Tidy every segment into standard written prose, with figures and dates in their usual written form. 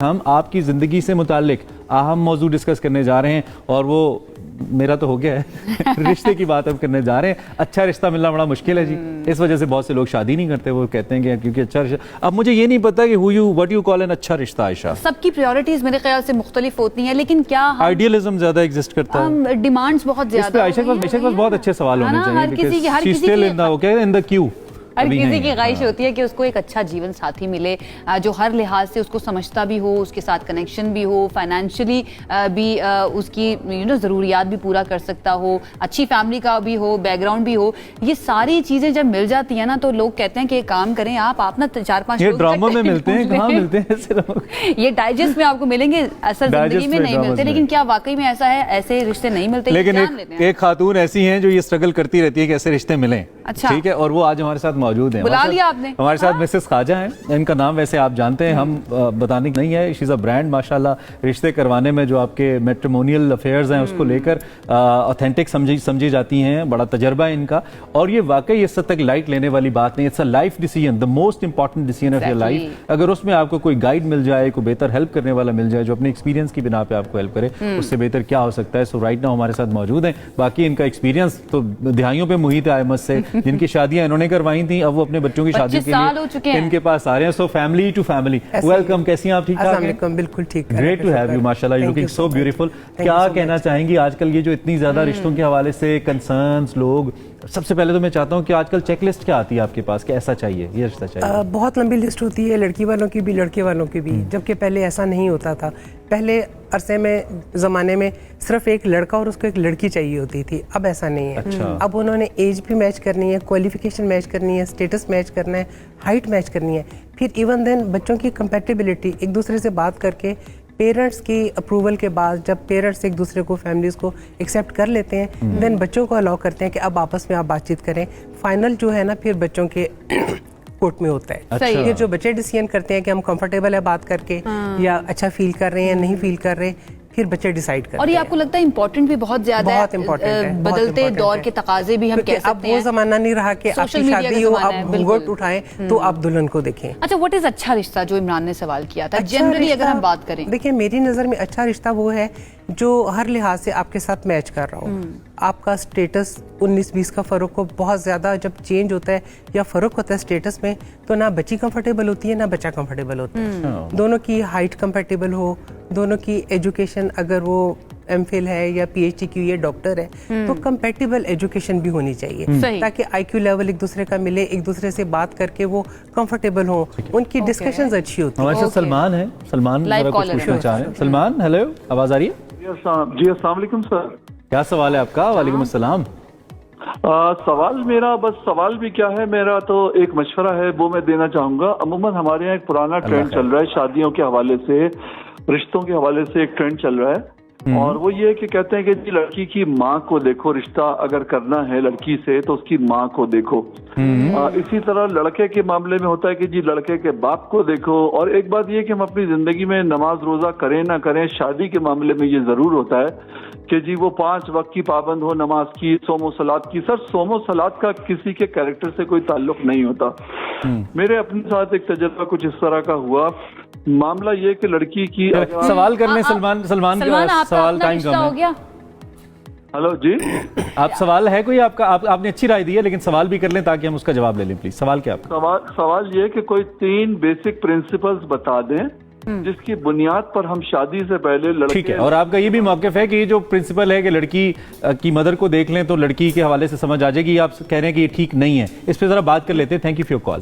हम आपकी ज़िंदगी से मुताल्लिक अहम मौजू डिस्कस करने जा रहे हैं और वो मेरा तो हो गया है रिश्ते की बात हम करने जा रहे हैं। अच्छा रिश्ता मिलना बड़ा मुश्किल है जी, इस वजह से बहुत से लोग शादी नहीं करते। वो कहते हैं कि क्योंकि अच्छा रिश्ता। अब मुझे ये नहीं पता कि व्हाट यू कॉल एन अच्छा रिश्ता। आयशा, सबकी प्रायोरिटीज मेरे ख्याल से मुख्तलिफ होती हैं, लेकिन क्या आइडियलिज्म ज्यादा एग्जिस्ट करता है, डिमांड्स बहुत ज्यादा। आयशा के पास बहुत अच्छे सवाल होने चाहिए। हर किसी की हर किसी की ख्वाहिश होती है कि उसको एक अच्छा जीवन साथी मिले जो हर लिहाज से उसको समझता भी हो, उसके साथ कनेक्शन भी हो, फाइनेंशियली भी उसकी ज़रूरियात भी पूरा कर सकता हो, अच्छी फैमिली का भी हो, बैकग्राउंड भी हो। ये सारी चीज़ें जब मिल जाती हैं ना तो लोग कहते हैं कि एक काम करें आप ना 4-5 ड्रामा में मिलते हैं, कहाँ मिलते हैं ऐसे लोग? ये डाइजेस्ट में आपको मिलेंगे, असल जिंदगी में नहीं मिलते। लेकिन क्या वाकई में ऐसा है, ऐसे रिश्ते नहीं मिलते? लेकिन एक खातून ऐसी हैं जो ये स्ट्रगल करती रहती है कि ऐसे रिश्ते मिलें। अच्छा, ठीक है, और वो आज हमारे साथ मौजूद हैं। बुला लिया आपने? हमारे साथ मिसेस खाजा हैं, इनका नाम वैसे आप जानते हैं, हम बताने नहीं है। शी इज़ अ ब्रांड माशाल्लाह। रिश्ते करवाने में जो आपके मैट्रिमोनियल अफेयर्स हैं उसको लेकर ऑथेंटिक समझी जाती हैं। बड़ा तजर्बा है इनका, और ये वाकई इस तक लाइट लेने वाली बात नहीं। It's a life decision, the most important decision of your life. अगर उसमें आपको कोई गाइड मिल जाए, कोई बेहतर हेल्प करने वाला मिल जाए जो अपने एक्सपीरियंस की बिना पे आपको हेल्प करे, उससे बेहतर क्या हो सकता है। सो राइट नाउ हमारे साथ मौजूद हैं। बाकी इनका एक्सपीरियंस तो दहाइयों पे मुहित है अहमद से, जिनकी शादियां इन्होंने करवाई थी, अब वो अपने बच्चों की शादी के लिए इनके पास आ रहे हैं। So family to family, welcome. कैसी हैं आप? ठीक ठाक? बिल्कुल ठीक। ग्रेट टू हैव यू, माशाल्लाह, यू लुकिंग सो ब्यूटीफुल। क्या कहना चाहेंगी आजकल ये जो इतनी ज्यादा रिश्तों के हवाले से कंसर्न्स लोग? सबसे पहले तो मैं चाहता हूँ कि आजकल चेकलिस्ट क्या आती है आपके पास कि ऐसा चाहिए, ये रिश्ता चाहिए? बहुत लंबी लिस्ट होती है, लड़की वालों की भी लड़के वालों की भी, जबकि पहले ऐसा नहीं होता था। पहले अरसे में ज़माने में सिर्फ एक लड़का और उसको एक लड़की चाहिए होती थी, अब ऐसा नहीं है। अच्छा। अब उन्होंने एज भी मैच करनी है, क्वालिफिकेशन मैच करनी है, स्टेटस मैच करना है, हाइट मैच करनी है, फिर इवन देन बच्चों की कंपैटिबिलिटी, एक दूसरे से बात करके पेरेंट्स की अप्रूवल के बाद जब पेरेंट्स एक दूसरे को, फैमिलीज को एक्सेप्ट कर लेते हैं, देन बच्चों को अलाउ करते हैं कि अब आपस में आप बातचीत करें। फाइनल जो है ना फिर बच्चों के कोर्ट में होता है। अच्छा। फिर जो बच्चे डिसीजन करते हैं कि हम कंफर्टेबल है बात करके, या अच्छा फील कर रहे हैं, नहीं फील कर रहे, फिर बच्चे डिसाइड करते हैं। और ये आपको लगता है इम्पोर्टेंट भी बहुत ज्यादा है? बहुत इम्पोर्टेंट है। बदलते दौर के तकाजे भी हम कह सकते हैं। अब वो जमाना नहीं रहा कि आपकी शादी हो आप घूंघट उठाएं तो आप दुल्हन को देखें। अच्छा, व्हाट इज अच्छा रिश्ता जो इमरान ने सवाल किया था? जनरली अगर हम बात करें, देखिए मेरी नज़र में अच्छा रिश्ता वो है जो हर लिहाज से आपके साथ मैच कर रहा हो। आपका स्टेटस 19-20 का फ़र्क हो, बहुत ज़्यादा जब चेंज होता है या फ़र्क होता है स्टेटस में, तो ना बच्ची कंफर्टेबल होती है ना बच्चा कंफर्टेबल होता है। दोनों की हाइट कंफर्टेबल हो, दोनों की एजुकेशन, अगर वो एमफिल है या पीएचडी की है, डॉक्टर है, तो कंपैटिबल एजुकेशन भी होनी चाहिए ताकि आईक्यू लेवल एक दूसरे का मिले, एक दूसरे से बात करके वो कंफर्टेबल हो, उनकी डिस्कशंस अच्छी होती है। हमारे साथ सलमान है। सलमान जरा कुछ पूछना चाह रहे हैं। सलमान, हेलो, आवाज आ रही है? जी अस्सलाम वालेकुम सर। क्या सवाल है आपका? वालेकुम अस्सलाम। सवाल मेरा, बस सवाल भी क्या है, मेरा तो एक मशवरा है वो मैं देना चाहूंगा। अमूमन हमारे यहाँ एक पुराना ट्रेंड चल रहा है शादियों के हवाले से, रिश्तों के हवाले से एक ट्रेंड चल रहा है, और वो ये कि कहते हैं कि जी लड़की की माँ को देखो, रिश्ता अगर करना है लड़की से तो उसकी माँ को देखो। इसी तरह लड़के के मामले में होता है कि जी लड़के के बाप को देखो। और एक बात ये कि हम अपनी जिंदगी में नमाज रोजा करें ना करें, शादी के मामले में ये जरूर होता है कि जी वो 5 वक्त की पाबंद हो, नमाज की, सोमो सलात की। सर सोमो सलात का किसी के कैरेक्टर से कोई ताल्लुक नहीं होता। मेरे अपने साथ एक तजर्बा कुछ इस तरह का हुआ। मामला ये कि लड़की की सवाल कर लें। सलमान सवाल टाइम कम है। हेलो जी, आप सवाल है कोई आपका? आपने अच्छी राय दी है, लेकिन सवाल भी कर लें ताकि हम उसका जवाब ले लें। प्लीज सवाल क्या आपका? सवाल ये कि कोई 3 बेसिक प्रिंसिपल्स बता दें जिसकी बुनियाद पर हम शादी से पहले लड़के। ठीक है, और आपका ये भी मौक़िफ़ है कि ये जो प्रिंसिपल है कि लड़की की मदर को देख लें तो लड़की के हवाले से समझ आ जाएगी, आप कह रहे हैं कि ये ठीक नहीं है। इस पर जरा बात कर लेते हैं। Thank you for your call.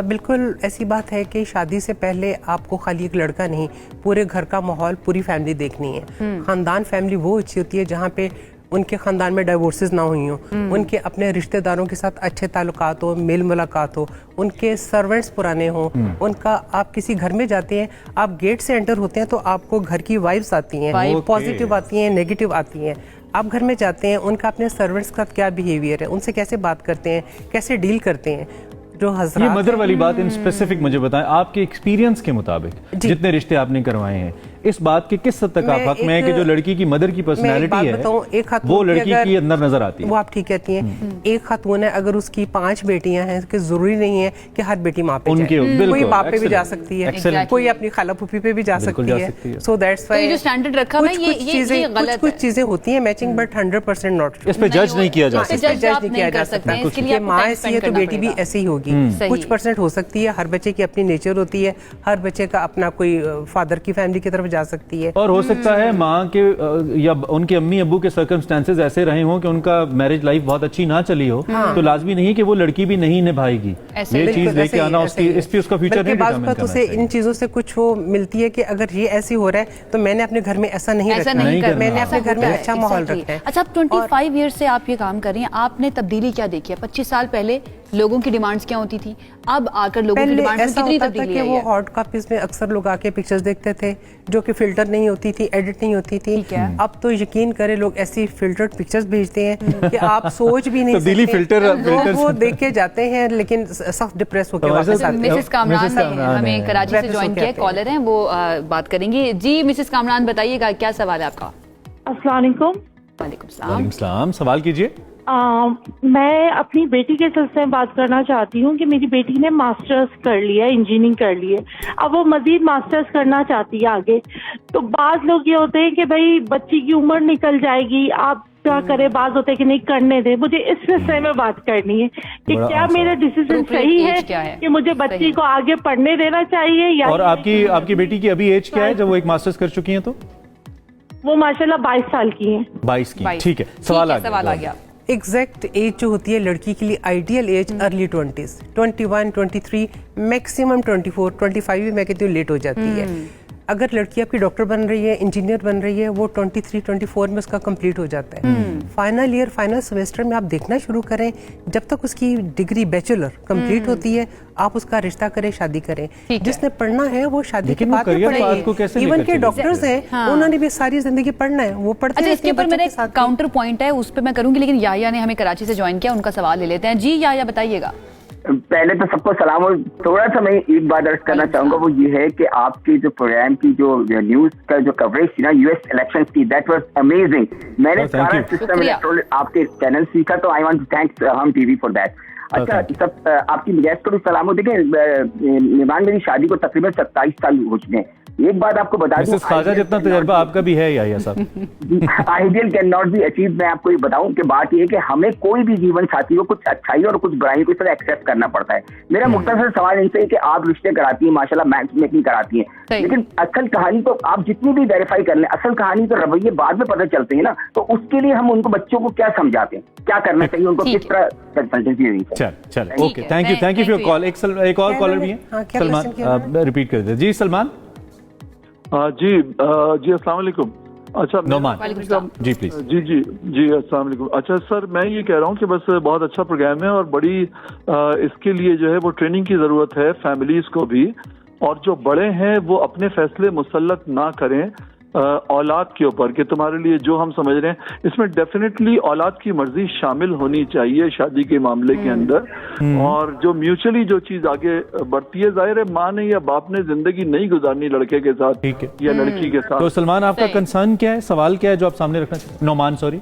बिल्कुल ऐसी बात है कि शादी से पहले आपको खाली एक लड़का नहीं, पूरे घर का माहौल, पूरी फैमिली देखनी है। खानदान फैमिली वो अच्छी होती है जहाँ पे उनके खानदान में डाइवोर्सेस ना हुई हो, उनके अपने रिश्तेदारों के साथ अच्छे ताल्लुकात हो, मेल मुलाकात हो, उनके सर्वेंट्स पुराने हो, उनका, आप किसी घर में जाते हैं, आप गेट से एंटर होते हैं तो आपको घर की वाइब्स आती हैं, पॉजिटिव आती हैं, नेगेटिव आती हैं। आप घर में जाते हैं, उनका अपने सर्वेंट्स का क्या बिहेवियर है, उनसे कैसे बात करते हैं, कैसे डील करते हैं। जो हज़रात, ये मदर वाली बात इन स्पेसिफिक मुझे बताएं, आपके एक्सपीरियंस के मुताबिक जितने रिश्ते आपने करवाए हैं, इस बात के किस हद तक आप हक में है कि जो लड़की की मदर की पर्सनैलिटी है एक वो लड़की की अंदर नजर आती है? वो आप ठीक कहती हैं। एक खातून है, अगर उसकी 5 बेटियां हैं, कि जरूरी नहीं है कि हर बेटी माँ पे जाए, कोई बाप पे भी जा सकती है, कोई अपनी खाला फूफी पे भी जा सकती है। सो दैट्स व्हाई जो स्टैंडर्ड रखा है ये कुछ चीजें होती हैं मैचिंग, बट 100% नॉट। इस पे जज नहीं किया जा सकता, जज नहीं किया जा सकता कि माँ ऐसी है तो बेटी भी ऐसी ही होगी। कुछ परसेंट हो सकती है, हर बच्चे की अपनी नेचर होती है, हर बच्चे का अपना कोई फादर की फैमिली की तरफ जा सकती है, और हो सकता है माँ के या उनके अम्मी अब्बू के सर्कमस्टेंसेस ऐसे रहे हों कि उनका मैरिज लाइफ बहुत अच्छी ना चली हो, तो लाजमी नहीं है कि वो लड़की भी नहीं निभाएगी। ये चीज लेके आना उसकी इस पे उसका फ्यूचर नहीं डिटरमाइन करना है। इन चीजों से कुछ वो मिलती है कि अगर ये ऐसी हो रहा है तो मैंने अपने घर में ऐसा नहीं रखना है, मैंने अपने घर में अच्छा माहौल रखना है। अच्छा, 25 ईयर से आप ये काम कर रही हैं, आपने तब्दीली क्या देखी है? 25 साल पहले लोगों की डिमांड्स क्या होती थी, अब आकर लोगों की डिमांड्स में कितनी तब्दीली आई है? वो हॉट कॉपीज में अक्सर लोग आके पिक्चर्स देखते थे जो कि फिल्टर नहीं होती थी, एडिट नहीं होती थी। अब तो यकीन करें लोग ऐसी फिल्टर्ड पिक्चर्स भेजते हैं कि आप सोच भी नहीं सकते। फिल्टर वो देख के जाते हैं लेकिन सब डिप्रेस होकर वापस आते हैं। मिसेस कामरान हमें कराची से ज्वाइन किया, कॉलर हैं, वो बात करेंगे। जी मिसेस कामरान बताइएगा, क्या सवाल है आपका? अस्सलाम वालेकुम। वालेकुम सलाम, सवाल कीजिए। मैं अपनी बेटी के सिलसिले में बात करना चाहती हूँ कि मेरी बेटी ने मास्टर्स कर लिया, इंजीनियरिंग कर ली है, अब वो मजीद मास्टर्स करना चाहती है आगे। तो बाज लोग ये होते हैं कि भाई बच्ची की उम्र निकल जाएगी, आप क्या करें, बाज होते हैं कि नहीं करने दे। मुझे इस विषय में बात करनी है कि क्या मेरा डिसीजन सही है कि मुझे बच्ची को आगे पढ़ने देना चाहिए या? और आपकी बेटी की अभी एज क्या है जब वो एक मास्टर्स कर चुकी हैं? तो वो माशाल्लाह 22 साल की है। 22 की, ठीक है। सवाल आ गया। एग्जैक्ट एज जो होती है लड़की के लिए ideal age early 20s, 21, 23, maximum 24, 25 भी मैं कहती हूँ लेट हो जाती है। अगर लड़की आपकी डॉक्टर बन रही है, इंजीनियर बन रही है, वो 23, 24 में उसका कंप्लीट हो जाता है। फाइनल ईयर, फाइनल सेमेस्टर में आप देखना शुरू करें, जब तक उसकी डिग्री बैचलर कंप्लीट होती है आप उसका रिश्ता करें, शादी करें। जिसने पढ़ना है वो शादी के बाद में पढ़ेगी। इवन के डॉक्टर्स हैं, उन्होंने भी सारी जिंदगी पढ़ना है, वो पढ़ते हैं। इसके ऊपर मेरा काउंटर पॉइंट है, उस पर मैं करूंगी, लेकिन याया ने हमें कराची से ज्वाइन किया, उनका सवाल ले लेते हैं। जी याया बताइएगा। पहले तो सबको सलाम, और थोड़ा सा मैं एक बात अर्ज करना चाहूंगा, वो ये है कि आपके जो प्रोग्राम की जो न्यूज का जो कवरेज थी ना यूएस इलेक्शन की, दैट वाज अमेजिंग। मैंने सारा सिस्टम आपके चैनल सीखा, तो आई वांट टू थैंक हम टीवी फॉर दैट। अच्छा, सब आपकी गेस्ट को भी सलाम हो। देखिए निमान, मेरी शादी को तकरीबन 27 साल हो चुके हैं। एक बात आपको बता दूं, खाजा जितना तजुर्बा आपका भी है या साहब, ideal can not be achieve. मैं आपको ये बताऊं कि बात ये है कि हमें कोई भी जीवन साथी को कुछ अच्छाई और कुछ बुराई को इस तरह एक्सेप्ट करना पड़ता है। मेरा मुख्तसर सवाल इनसे है कि आप रिश्ते कराती हैं, माशाल्लाह मैच मेकिंग कराती हैं, लेकिन असल कहानी तो आप जितनी भी वेरीफाई कर लें, असल कहानी तो रवैये बाद में पता चलते हैं ना। तो उसके लिए हम उनको बच्चों को क्या समझाते हैं, क्या करना चाहिए, उनको किस तरह कंसल्टेंसी देनी चाहिए? चल okay, thank you for your call. एक और कॉलर भी है, सलमान, रिपीट कर दे। जी सलमान। जी अस्सलाम वालेकुम। अच्छा जी प्लीज। जी अस्सलाम वालेकुम। अच्छा सर, मैं ये कह रहा हूँ कि बस बहुत अच्छा प्रोग्राम है और बड़ी इसके लिए जो है वो ट्रेनिंग की जरूरत है फैमिलीज को भी, और जो बड़े हैं वो अपने फैसले मुसल्लत ना करें औलाद के ऊपर कि तुम्हारे लिए जो हम समझ रहे हैं। इसमें डेफिनेटली औलाद की मर्जी शामिल होनी चाहिए शादी के मामले के अंदर, और जो म्यूचुअली जो चीज आगे बढ़ती है, जाहिर है माँ ने या बाप ने जिंदगी नहीं गुजारनी लड़के के साथ या लड़की के साथ। तो सलमान, आपका कंसर्न क्या है, सवाल क्या है जो आप सामने रखना चाहिए? नोमान सॉरी,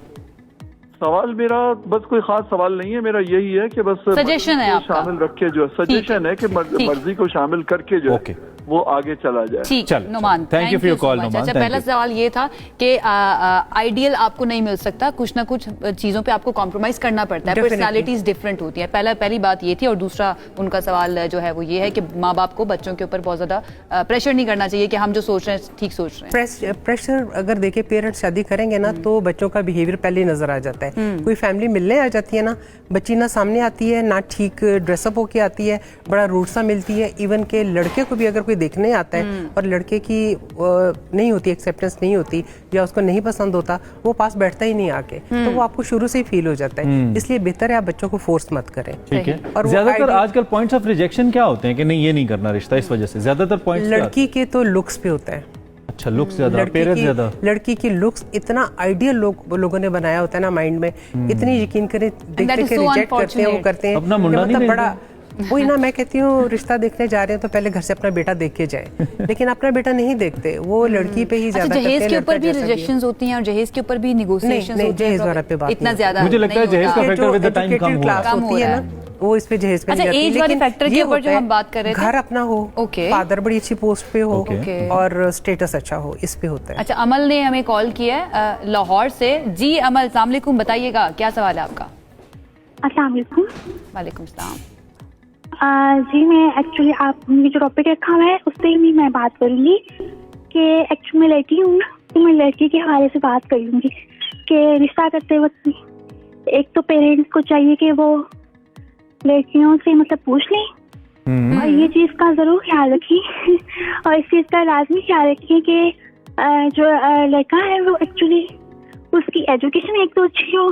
सवाल मेरा बस कोई खास सवाल नहीं है, मेरा यही है कि बस सजेशन है आपका, शामिल रख के जो सजेशन है कि मर्जी को शामिल करके जो वो आगे चला जाए। ठीक, Numan, thank you for your call. अच्छा, पहला सवाल ये था कि आइडियल आपको नहीं मिल सकता, कुछ ना कुछ चीजों पे आपको कॉम्प्रोमाइज करना पड़ता है, पर्सनालिटीज डिफरेंट होती है। पहली बात ये थी, और दूसरा उनका सवाल जो है वो ये है कि माँ बाप को बच्चों के ऊपर बहुत ज्यादा प्रेशर नहीं करना चाहिए कि हम जो सोच रहे हैं ठीक सोच रहे हैं। प्रेशर अगर देखे, पेरेंट्स शादी करेंगे ना तो बच्चों का बिहेवियर पहले नजर आ जाता है। कोई फैमिली मिलने आ जाती है ना, बच्ची ना सामने आती है ना ठीक ड्रेसअप होके आती है, बड़ा रूड सा मिलती है। इवन के लड़के को भी अगर कोई देखने आता है और लड़के की नहीं होती, एक्सेप्टेंस नहीं होती या उसको नहीं पसंद होता, वो पास बैठता ही नहीं आके, तो वो आपको शुरू से ही फील हो जाता है। इसलिए बेहतर है आप बच्चों को फोर्स मत करें। ठीक है। और ज्यादातर आजकल पॉइंट्स ऑफ रिजेक्शन क्या होते हैं कि नहीं ये नहीं करना रिश्ता, इस वजह से ज्यादातर पॉइंट्स लड़की के तो लुक्स पे होता है। अच्छा, लुक्स ज्यादा, पेरेंट्स ज्यादा। लड़की की लुक्स इतना आइडियल लोगों ने बनाया होता है ना माइंड में, इतनी यकीन करें देखते के रिजेक्ट करते हैं, वो करते हैं अपना मुंडा नहीं बड़ा वही ना, मैं कहती हूँ रिश्ता देखने जा रहे हैं तो पहले घर से अपना बेटा देख के जाए, लेकिन अपना बेटा नहीं देखते, वो लड़की पे ही ज्यादा करते हैं। जहेज के ऊपर भी रिजेक्शंस होती हैं और जहेज के ऊपर भी नेगोशिएशंस होती हैं, जहेज वाला पे बात इतना ज्यादा मुझे लगता है जहेज का फैक्टर विद द टाइम कम होती है ना, वो इस पे जहेज पे अच्छा, एज वाले फैक्टर के ऊपर जो हम बात कर रहे थे, घर अपना हो, फादर बड़ी अच्छी पोस्ट पे हो और स्टेटस अच्छा हो, इस पे होता है। अच्छा, अमल ने हमें कॉल किया है लाहौर से। जी अमल, अस्सलाम वालेकुम, बताइएगा क्या सवाल है आपका? अस्सलाम वालेकुम। वालेकुम सलाम। जी मैं एक्चुअली आपने जो टॉपिक रखा हुआ है उस पर भी मैं बात करूंगी कि एक्चुअली मैं लड़की हूँ, तो मैं लड़की के हवाले से बात करूंगी कि रिश्ता करते वक्त एक तो पेरेंट्स को चाहिए कि वो लड़कियों से मतलब पूछ लें और ये चीज का जरूर ख्याल रखें और इस चीज का लाजमी ख्याल रखें कि जो लड़का है वो एक्चुअली उसकी एजुकेशन एक तो अच्छी हो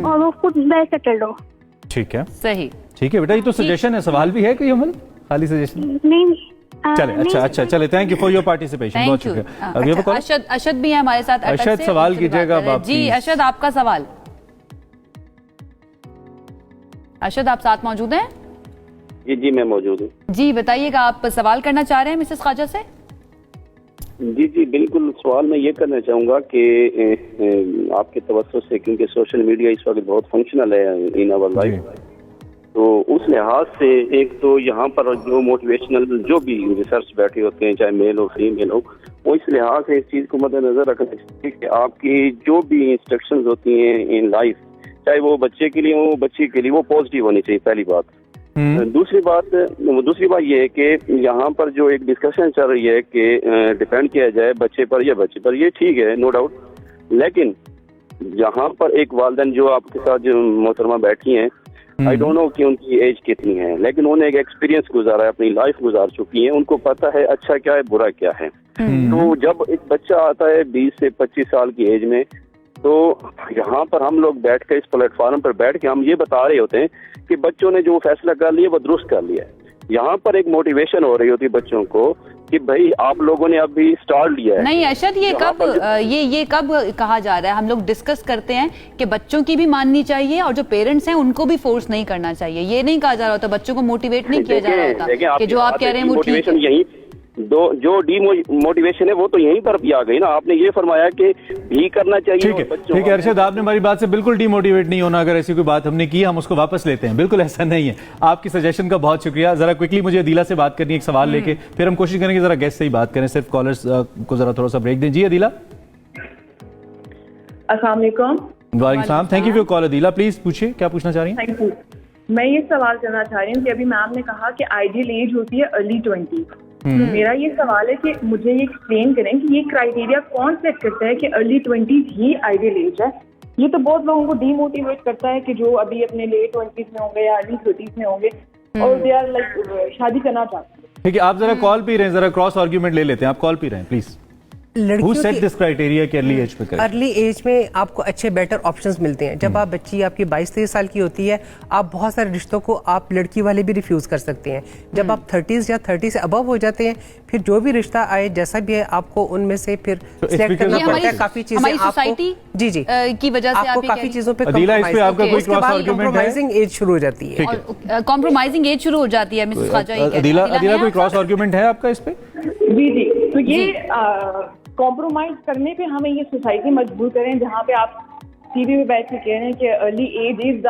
और वो खुद वेल सेटल्ड हो। ठीक है, सही, ठीक है बेटा, ये तो सजेशन है, सवाल भी है कोई अमल? खाली सजेशन नहीं चले, अच्छा चले, thank you for your participation, बहुत शुक्रिया। अभी वो कौन? अशद भी है हमारे साथ। अशद सवाल कीजिएगा बाप। जी अशद, आपका सवाल। अशद, आप साथ मौजूद हैं? जी मैं मौजूद हूँ। जी बताइएगा, आप सवाल करना चाह रहे हैं मिसेस ख्वाजा से? जी बिल्कुल, सवाल मैं ये करना चाहूँगा कि आपके तवज्जो से, क्योंकि सोशल मीडिया इस वक्त बहुत फंक्शनल है इन आवर लाइफ, तो उस लिहाज से एक तो यहाँ पर जो मोटिवेशनल जो भी रिसर्च बैठे होते हैं, चाहे मेल हो फीमेल हो, वो इस लिहाज से इस चीज़ को मद्देनजर रखना चाहिए कि आपकी जो भी इंस्ट्रक्शंस होती हैं इन लाइफ, चाहे वो बच्चे के लिए हो बच्ची के लिए, वो पॉजिटिव होनी चाहिए, पहली बात। दूसरी बात ये है कि यहाँ पर जो एक डिस्कशन चल रही है कि डिपेंड किया जाए बच्चे पर या बच्चे पर, ये ठीक है, नो डाउट, लेकिन यहाँ पर एक वालिदैन जो आपके साथ जो मोहतरमा बैठी हैं, आई डोंट नो कि उनकी एज कितनी है, लेकिन उन्होंने एक एक्सपीरियंस गुजारा है, अपनी लाइफ गुजार चुकी हैं, उनको पता है अच्छा क्या है बुरा क्या है। तो जब एक बच्चा आता है 20 से 25 साल की एज में, तो यहाँ पर हम लोग बैठ कर, इस प्लेटफॉर्म पर बैठ के हम ये बता रहे होते हैं कि बच्चों ने जो फैसला कर लिया वो दुरुस्त कर लिया है। यहाँ पर एक मोटिवेशन हो रही होती है बच्चों को कि भाई आप लोगों ने अभी स्टार्ट लिया है। नहीं अशद, ये कब कहा जा रहा है? हम लोग डिस्कस करते हैं कि बच्चों की भी माननी चाहिए और जो पेरेंट्स हैं उनको भी फोर्स नहीं करना चाहिए, ये नहीं कहा जा रहा होता, बच्चों को मोटिवेट नहीं किया जा रहा होता कि जो आप कह रहे हैं वो ठीक है। यही जो डीमोटिवेशन है वो तो यहीं पर भी आ गई ना। आपने ये फरमाया कि भी करना चाहिए। ठीक है अरशद, आपने हमारी बात से बिल्कुल डीमोटिवेट नहीं होना। अगर ऐसी कोई बात हमने की, हम उसको वापस लेते हैं, बिल्कुल ऐसा नहीं है। आपकी सजेशन का बहुत शुक्रिया। जरा क्विकली मुझे अदीला से बात करनी है, एक सवाल लेके, फिर हम कोशिश करेंगे जरा गेस्ट से ही बात करें, सिर्फ कॉलर्स को जरा थोड़ा सा ब्रेक दें। जी अदीला। अस्सलाम वालेकुम। वालेकुम सलाम। Thank you for call Adeela. Please पूछिए, क्या पूछना चाह रही हैं? Thank you. मैं ये सवाल करना चाह रही हूँ कि अभी मैम ने कहा कि आइडियल एज होती है अर्ली 20। तो मेरा ये सवाल है कि मुझे ये एक्सप्लेन करें कि ये क्राइटेरिया कौन सेट करता है कि अर्ली 20 ही आइडियल एज है। ये तो बहुत लोगों को डीमोटिवेट करता है कि जो अभी अपने लेट 20s में होंगे या अर्ली 30s में होंगे और दे आर लाइक शादी करना चाहते हैं। ठीक है, आप जरा कॉल पे रहे, जरा क्रॉस आर्ग्यूमेंट ले लेते हैं। आप कॉल पे रहे please. Who set this criteria कि अर्ली एज पे करें? अर्ली एज में आपको अच्छे बेटर ऑप्शंस मिलते हैं। जब आप बच्ची आपकी 22-23 साल की होती है, आप बहुत सारे रिश्तों को आप लड़की वाले भी रिफ्यूज कर सकते हैं। जब आप 30s या 30 से अबव हो जाते हैं, फिर जो भी रिश्ता आए जैसा भी है, आपको उनमें से फिर सिलेक्ट करना पड़ता है। काफी चीजें आपको जी की वजह से आपको काफी चीजों पे कॉम्प्रोमाइजिंग एज शुरू हो जाती है। कॉम्प्रोमाइजिंग एज शुरू हो जाती है। मिसेस ख्वाजा, अदीला कोई क्रॉस आर्ग्यूमेंट है आपका इस पे? जी तो ये कॉम्प्रोमाइज करने पे हमें ये सोसाइटी मजबूर करें जहाँ पे आप टीवी में बैठ के कह रहे हैं कि early 20 is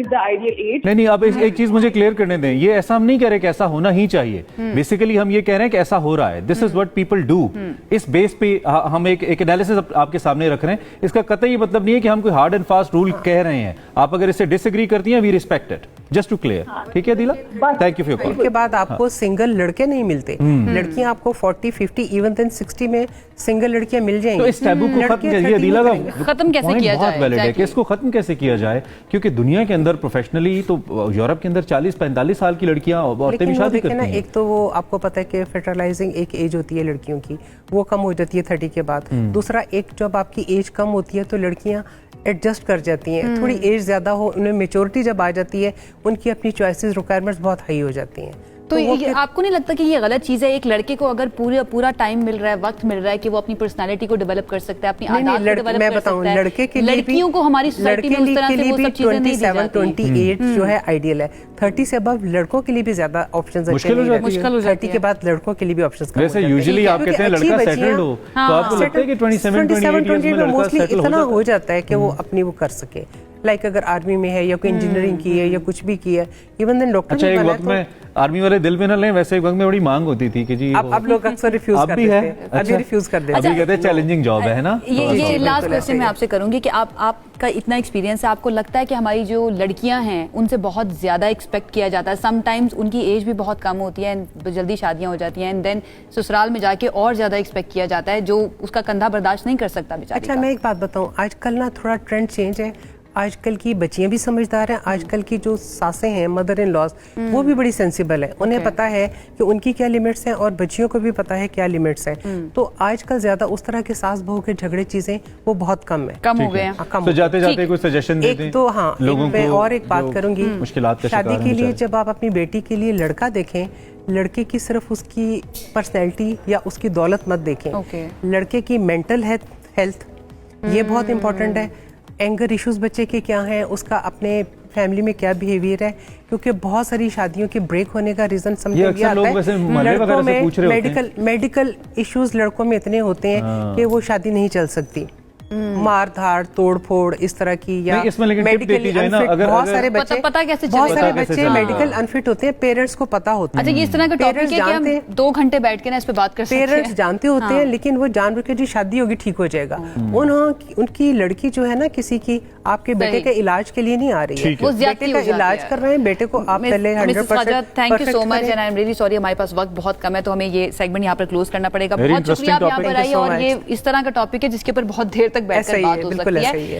the ideal age. नहीं, आप एक चीज मुझे क्लियर करने दें। ये ऐसा हम नहीं कह रहे कि ऐसा होना ही चाहिए। बेसिकली हम ये कह रहे हैं कि ऐसा हो रहा है। This is what people do. इस बेस पे हम एक एनालिसिस आपके सामने रख रहे हैं। इसका कतई मतलब नहीं है कि हम कोई हार्ड एंड फास्ट रूल कह रहे हैं। आप अगर इससे डिसएग्री करती हैं, we respect it, just to clear. ठीक है Dila, thank you for your call. उसके बाद आपको सिंगल लड़के नहीं मिलते, लड़कियां आपको 40, 50, इवन देन 60 में सिंगल लड़कियां मिल जाएंगी। तो इस टैबू को खत्म करिए दिला का, खत्म कैसे किया जाए? बहुत वैलिड है कि इसको खत्म कैसे किया जाए, क्योंकि दुनिया के अंदर प्रोफेशनली तो यूरोप के अंदर 40-45 साल की लड़कियां औरतें भी शादी करती हैं। एक तो वो आपको पता है कि फर्टिलाइजिंग एक एज होती है लड़कियों की, वो कम हो जाती है 30 के बाद। दूसरा, एक जब आपकी एज कम होती है तो लड़कियां एडजस्ट कर जाती हैं। थोड़ी एज ज्यादा हो, उन्हें मेच्योरिटी जब आ जाती है, उनकी अपनी चॉइसेस रिक्वायरमेंट्स बहुत हाई हो जाती हैं। तो आपको नहीं लगता कि ये गलत चीज है? एक लड़के को अगर पूरा टाइम मिल रहा है, वक्त मिल रहा है कि वो अपनी पर्सनालिटी को डेवलप कर सकता है, अपनी आदत को डेवलप कर सकता है, लड़के के लिए लड़कियों को हमारी सोसाइटी में उस तरह से वो सब चीजें नहीं दी जाती। 28 जो है आइडियल है। 30 से अबव लड़कों के लिए भी ज्यादा ऑप्शंस मुश्किल हो जाती है। 30 के बाद लड़कों के लिए भी ऑप्शंस कम हो वैसे जाते हैं। यूजुअली आप कहते हैं लड़का सेटल्ड हो, तो आपको लगता है कि 27-28 में लड़का सेटल इतना हो जाता है कि वो अपनी वो कर सके। लाइक अगर आर्मी में है या कोई इंजीनियरिंग की है या कुछ भी की है, इवन देन डॉक्टर। अच्छा, एक वक्त में आर्मी वाले दिल में न लें, वैसे एक वक्त में बड़ी मांग होती थी कि जी अब लोग अक्सर रिफ्यूज कर देते हैं। अभी रिफ्यूज कर देते हैं। अभी कहते हैं चैलेंजिंग जॉब है ना। ये लास्ट क्वेश्चन मैं आपसे करूंगी कि आपका इतना एक्सपीरियंस है, आपको लगता है कि हमारी जो लड़कियां हैं उनसे बहुत ज्यादा एक्सपेक्ट किया जाता है? समटाइम्स उनकी एज भी बहुत कम होती है, जल्दी शादियां हो जाती हैं, एंड देन ससुराल में जाके और ज्यादा एक्सपेक्ट किया जाता है, जो उसका कंधा बर्दाश्त नहीं कर सकता बेचारी। अच्छा, मैं एक बात बताऊं, आजकल ना थोड़ा ट्रेंड चेंज है। आजकल की बच्चियां भी समझदार हैं, आजकल की जो सासें हैं, मदर इन लॉज, वो भी बड़ी सेंसिबल है। उन्हें पता है कि उनकी क्या लिमिट्स हैं और बच्चियों को भी पता है क्या लिमिट्स हैं। तो आजकल ज्यादा उस तरह के सास बहू के झगड़े चीजें वो बहुत कम है, कम हो गए हैं। तो जाते जाते कोई सजेशन देते एक तो हाँ, मैं और एक बात करूंगी, मुश्किलात का शादी के लिए जब आप अपनी बेटी के लिए लड़का देखें, लड़के की सिर्फ उसकी पर्सनैलिटी या उसकी दौलत मत देखें। लड़के की मेंटल हेल्थ ये बहुत इंपॉर्टेंट है। एंगर इश्यूज बच्चे के क्या हैं, उसका अपने फैमिली में क्या बिहेवियर है, क्योंकि बहुत सारी शादियों के ब्रेक होने का रीजन समझ में आता है। लड़कों में मेडिकल इश्यूज लड़कों में इतने होते हैं कि वो शादी नहीं चल सकती। मार धाड़ तोड़ फोड़ इस तरह की, या मेडिकली अनफिट, बहुत सारे बच्चे मेडिकल अनफिट होते हैं, पेरेंट्स को पता होता है। अच्छा, ये इस तरह का टॉपिक है कि हम 2 घंटे बैठ के ना इस पे बात कर सकते हैं। पेरेंट्स जानते होते हैं, लेकिन वो जानबूझ के जी शादी होगी ठीक हो जाएगा। उनकी लड़की जो है ना, किसी की आपके बेटे के इलाज के लिए नहीं आ रही है, वो बेटे का इलाज कर रहे हैं, बेटे को आप पहले 100%। Thank you so much and I am really sorry, हमारे पास वक्त बहुत कम है, तो हमें ये सेगमेंट यहाँ पर क्लोज करना पड़ेगा। बहुत शुक्रिया आप यहाँ पर आई, और ये इस तरह का टॉपिक है जिसके ऊपर बहुत देर तक बैठकर बात हो सकती है।